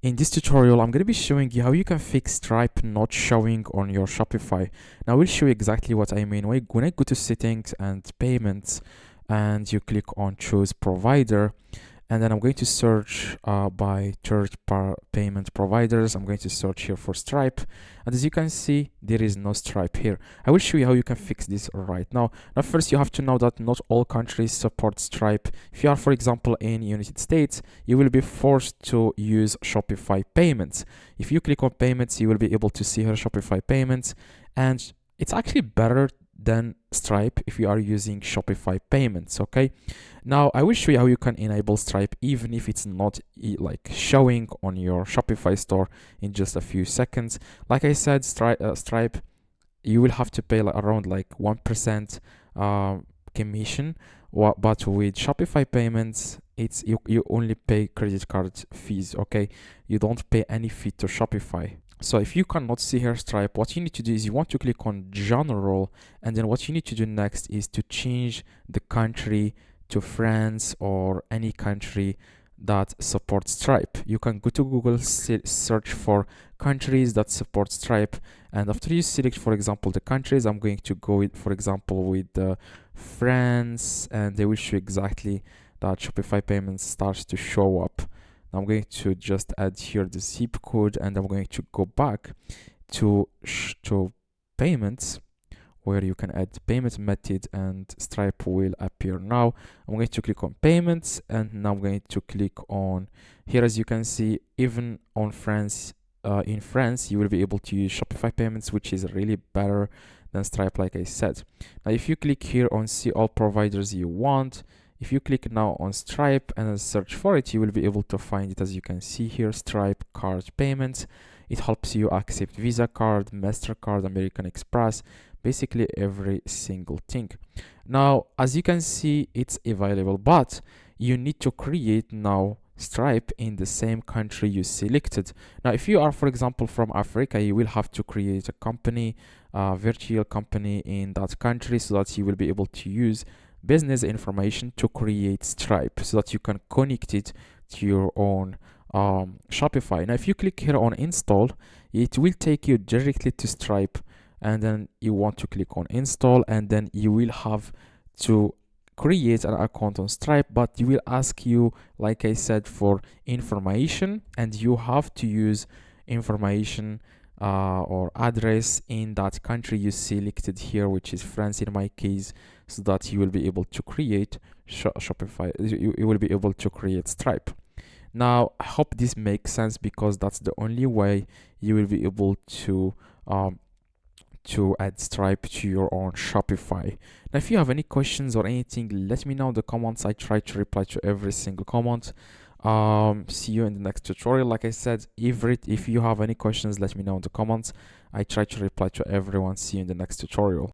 In this tutorial, I'm going to be showing you how you can fix Stripe not showing on your Shopify. Now, I will show you exactly what I mean. When I go to settings and payments and you click on choose provider, and then I'm going to search by payment providers. I'm going to search here for Stripe, and as you can see, there is no Stripe here. I will show you how you can fix this right now. First, you have to know that not all countries support Stripe. If you are, for example, in United States, you will be forced to use Shopify Payments. If you click on Payments, you will be able to see here Shopify Payments, and it's actually better than Stripe if you are using Shopify Payments. Okay, now I will show you how you can enable Stripe even if it's not like showing on your Shopify store in just a few seconds. Like I said, Stripe, you will have to pay around 1% commission, but with Shopify Payments, it's you only pay credit card fees. Okay, you don't pay any fee to Shopify. So if you cannot see here Stripe, what you need to do is you want to click on general, and then what you need to do next is to change the country to France or any country that supports Stripe. You can go to Google, search for countries that support Stripe, and after you select, for example, the countries, I'm going to go with, for example, with France, and they will show exactly that Shopify Payments starts to show up. I'm going to just add here the zip code, and I'm going to go back to payments, where you can add payment method and Stripe will appear. Now I'm going to click on payments, and now I'm going to click on here. As you can see, even on France, in France, you will be able to use Shopify Payments, which is really better than Stripe, like I said. Now if you click here on see all providers you want, if you click now on Stripe and search for it, you will be able to find it. As you can see here, Stripe card payments. It helps you accept Visa card, MasterCard, American Express, basically every single thing. Now, as you can see, it's available, but you need to create now Stripe in the same country you selected. Now, if you are, for example, from Africa, you will have to create a company, a virtual company in that country, so that you will be able to use business information to create Stripe, so that you can connect it to your own Shopify. Now if you click here on install, it will take you directly to Stripe, and then you want to click on install, and then you will have to create an account on Stripe, but you will ask you, like I said, for information, and you have to use information or address in that country you selected here, which is France in my case, so that you will be able to create Shopify. You will be able to create Stripe. Now I hope this makes sense, because that's the only way you will be able to add Stripe to your own Shopify. Now if you have any questions or anything, let me know in the comments. I try to reply to every single comment. See you in the next tutorial. Like I said, if you have any questions, let me know in the comments. I try to reply to everyone. See you in the next tutorial.